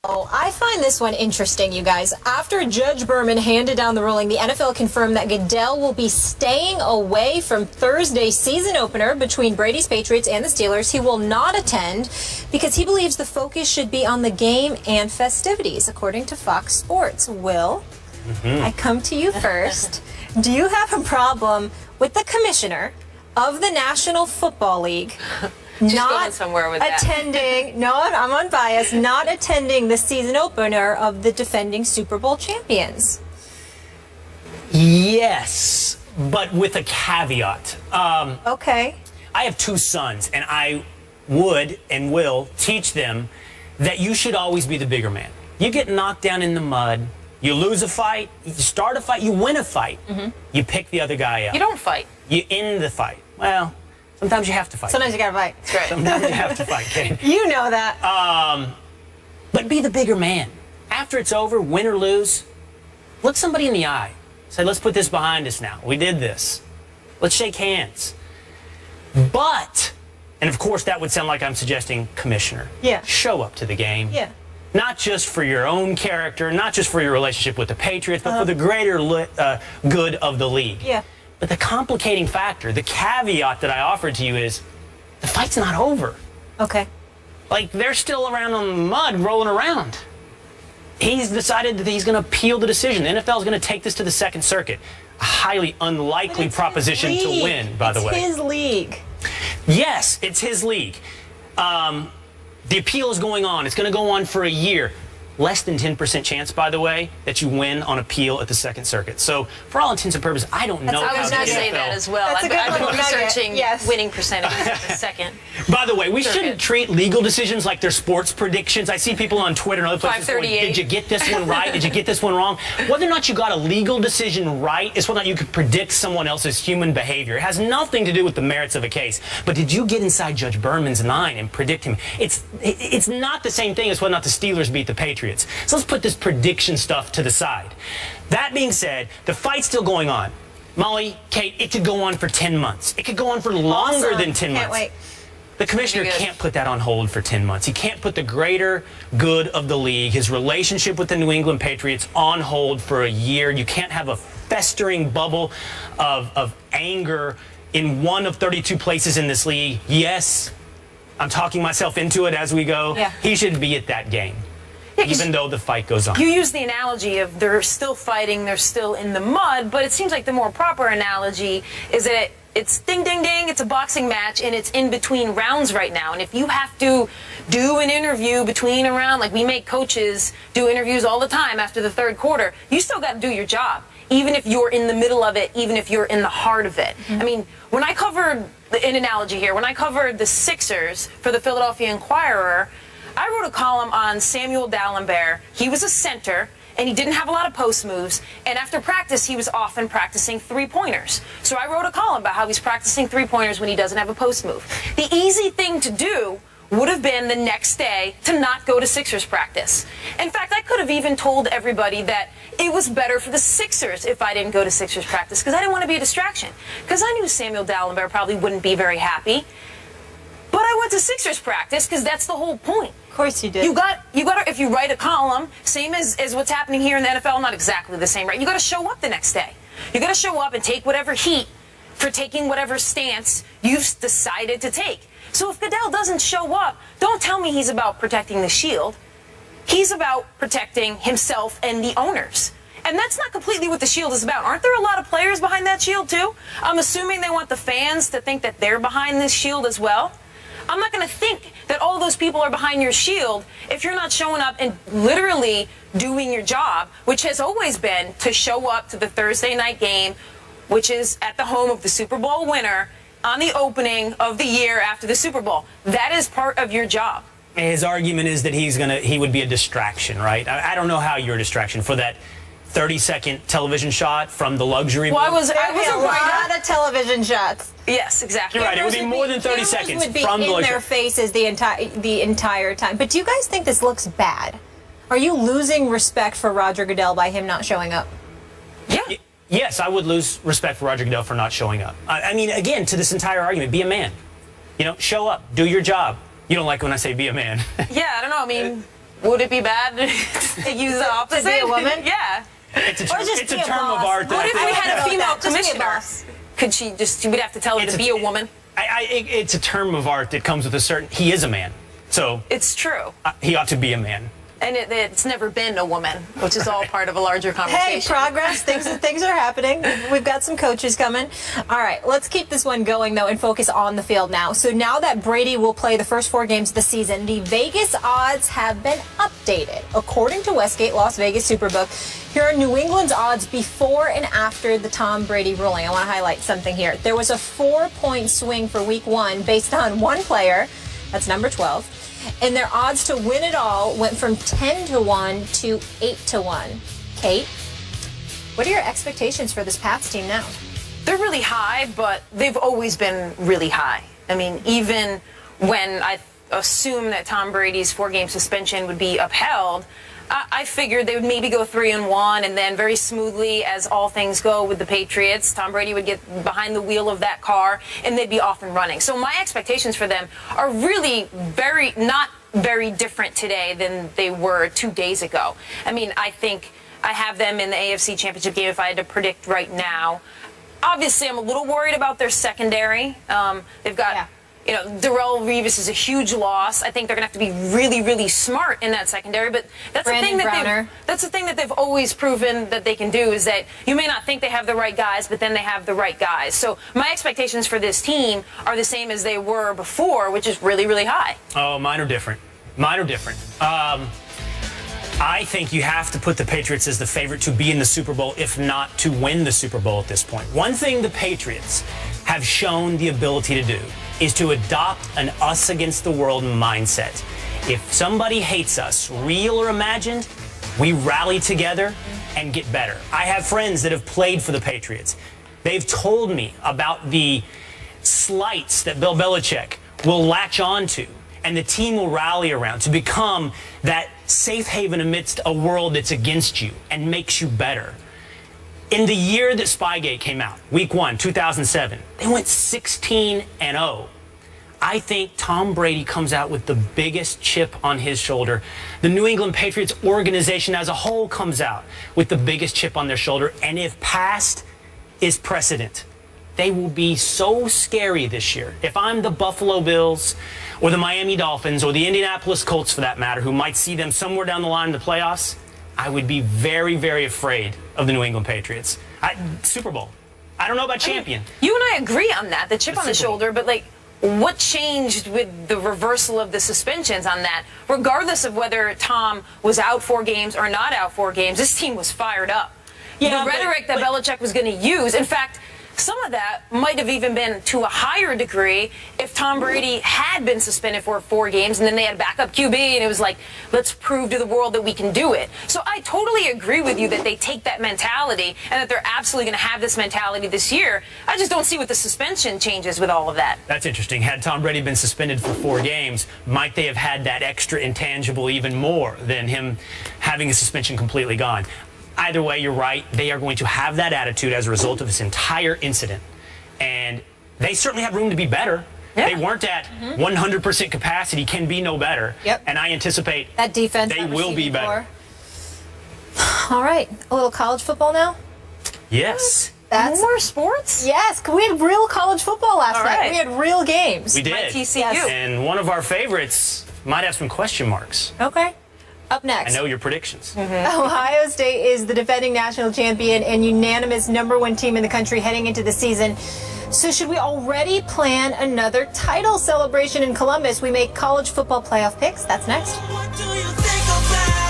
Oh, I find this one interesting, you guys. After Judge Berman handed down the ruling, the NFL confirmed that Goodell will be staying away from Thursday's season opener between Brady's Patriots and the Steelers. He will not attend because he believes the focus should be on the game and festivities, according to Fox Sports. Will, I come to you first. Do you have a problem with the commissioner of the National Football League not somewhere with attending, no, I'm unbiased, not attending the season opener of the defending Super Bowl champions? Yes, but with a caveat. Okay. I have 2 sons, and I would and will teach them that you should always be the bigger man. You get knocked down in the mud, you lose a fight, you start a fight, you win a fight, you pick the other guy up. You don't fight. You end the fight. Well, sometimes you have to fight. Sometimes you gotta fight. That's right. Sometimes you have to fight, Kate. You know that. But be the bigger man. After it's over, win or lose, look somebody in the eye. Say, let's put this behind us now. We did this. Let's shake hands. But, and of course that would sound like I'm suggesting commissioner. Yeah. Show up to the game. Yeah. Not just for your own character, not just for your relationship with the Patriots, but for the greater good of the league. Yeah. But the complicating factor, the caveat that I offered to you is, the fight's not over. Okay. Like, they're still around on the mud, rolling around. He's decided that he's going to appeal the decision. The NFL is going to take this to the Second Circuit. A highly unlikely proposition to win, by the way. It's his league. Yes, it's his league. The appeal is going on. It's going to go on for a year. Less than 10% chance, by the way, that you win on appeal at the Second Circuit. So, for all intents and purposes, I don't know. I was going to say that as well. I've been researching winning percentages at the Second. By the way, we shouldn't treat legal decisions like they're sports predictions. I see people on Twitter and other places going, did you get this one right? Did you get this one wrong? Whether or not you got a legal decision right is whether or not you could predict someone else's human behavior. It has nothing to do with the merits of a case. But did you get inside Judge Berman's mind and predict him? It's not the same thing as whether or not the Steelers beat the Patriots. So let's put this prediction stuff to the side. That being said, the fight's still going on. Molly, Kate, it could go on for 10 months. It could go on for longer than 10 months. Can't wait. The commissioner can't put that on hold for 10 months. He can't put the greater good of the league, his relationship with the New England Patriots, on hold for a year. You can't have a festering bubble of anger in one of 32 places in this league. Yes, I'm talking myself into it as we go. Yeah. He should be at that game. Yeah, even though the fight goes on. You use the analogy of they're still fighting, they're still in the mud, but it seems like the more proper analogy is that it's ding, ding, ding, it's a boxing match, and it's in between rounds right now. And if you have to do an interview between a round, like we make coaches do interviews all the time after the third quarter, you still got to do your job, even if you're in the middle of it, even if you're in the heart of it. I mean, when I covered, an analogy here, when I covered the Sixers for the Philadelphia Inquirer, I wrote a column on Samuel Dalembert. He was a center, and he didn't have a lot of post moves. And after practice, he was often practicing three-pointers. So I wrote a column about how he's practicing three-pointers when he doesn't have a post move. The easy thing to do would have been the next day to not go to Sixers practice. In fact, I could have even told everybody that it was better for the Sixers if I didn't go to Sixers practice, because I didn't want to be a distraction. Because I knew Samuel Dalembert probably wouldn't be very happy. But I went to Sixers practice because that's the whole point. Of course you did. You got to, if you write a column, same as what's happening here in the NFL, not exactly the same, right? You got to show up the next day. You got to show up and take whatever heat for taking whatever stance you've decided to take. So if Goodell doesn't show up, don't tell me he's about protecting the shield. He's about protecting himself and the owners. And that's not completely what the shield is about. Aren't there a lot of players behind that shield too? I'm assuming they want the fans to think that they're behind this shield as well. I'm not going to think that all those people are behind your shield if you're not showing up and literally doing your job, which has always been to show up to the Thursday night game, which is at the home of the Super Bowl winner on the opening of the year after the Super Bowl. That is part of your job. His argument is that he would be a distraction, right? I don't know how you're a distraction for that 30-second television shot from the luxury booth. Well, I was a lot of television shots. Yes, exactly. You're right. It would be more than 30 seconds would be from the in their faces the entire time. But do you guys think this looks bad? Are you losing respect for Roger Goodell by him not showing up? Yeah. Yes, I would lose respect for Roger Goodell for not showing up. I mean, again, to this entire argument, be a man. You know, show up, do your job. You don't like when I say be a man. Yeah, I don't know. I mean, would it be bad to use the opposite? To be a woman? Yeah. It's a term of boss. art. What if we had a female commissioner? boss. Could she just, we'd have to tell her to be a woman? It's a term of art that comes with a certain, he is a man. So. It's true. He ought to be a man. And it's never been a woman, which is all part of a larger conversation. Hey, progress. Things are happening. We've got some coaches coming. All right, let's keep this one going, though, and focus on the field now. So now that Brady will play the first 4 games of the season, the Vegas odds have been updated. According to Westgate Las Vegas Superbook, here are New England's odds before and after the Tom Brady ruling. I want to highlight something here. There was a 4-point swing for Week 1 based on one player. That's number 12. And their odds to win it all went from 10-1 to 8-1. Kate, what are your expectations for this Pats team now? They're really high, but they've always been really high. I mean, even when I assumed that Tom Brady's 4-game suspension would be upheld, I figured they would maybe go 3-1, and then very smoothly, as all things go with the Patriots, Tom Brady would get behind the wheel of that car, and they'd be off and running. So my expectations for them are really not very different today than they were 2 days ago. I mean, I think I have them in the AFC Championship game if I had to predict right now. Obviously, I'm a little worried about their secondary. They've got... Yeah. You know, Darrell Revis is a huge loss. I think they're going to have to be really, really smart in that secondary. But that's the thing that they've always proven that they can do, is that you may not think they have the right guys, but then they have the right guys. So my expectations for this team are the same as they were before, which is really, really high. Oh, mine are different. Mine are different. I think you have to put the Patriots as the favorite to be in the Super Bowl, if not to win the Super Bowl at this point. One thing the Patriots have shown the ability to do is to adopt an us against the world mindset. If somebody hates us, real or imagined, we rally together and get better. I have friends that have played for the Patriots. They've told me about the slights that Bill Belichick will latch on to and the team will rally around to become that safe haven amidst a world that's against you and makes you better. In the year that Spygate came out, Week 1, 2007, they went 16-0. I think Tom Brady comes out with the biggest chip on his shoulder. The New England Patriots organization as a whole comes out with the biggest chip on their shoulder. And if past is precedent, they will be so scary this year. If I'm the Buffalo Bills or the Miami Dolphins or the Indianapolis Colts, for that matter, who might see them somewhere down the line in the playoffs, I would be very, very afraid of the New England Patriots. Super Bowl. I don't know about champion. You and I agree on that, the chip on the shoulder, but like, what changed with the reversal of the suspensions on that? Regardless of whether Tom was out 4 games or not out 4 games, this team was fired up. Yeah, the rhetoric that Belichick was going to use, in fact, some of that might have even been to a higher degree if Tom Brady had been suspended for 4 games and then they had backup QB and it was like, let's prove to the world that we can do it. So I totally agree with you that they take that mentality and that they're absolutely going to have this mentality this year. I just don't see what the suspension changes with all of that. That's interesting. Had Tom Brady been suspended for 4 games, might they have had that extra intangible even more than him having a suspension completely gone? Either way, you're right. They are going to have that attitude as a result of this entire incident. And they certainly have room to be better. Yeah. They weren't at 100% capacity, can be no better. Yep. And I anticipate that defense they will be better. All right. A little college football now? Yes. That's more sports? Yes. We had real college football last night. Right. We had real games. We did. TCU. Yes. And one of our favorites might have some question marks. Okay. Up next. I know your predictions. Ohio State is the defending national champion and unanimous #1 team in the country heading into the season. So should we already plan another title celebration in Columbus? We make college football playoff picks. That's next. What do you think about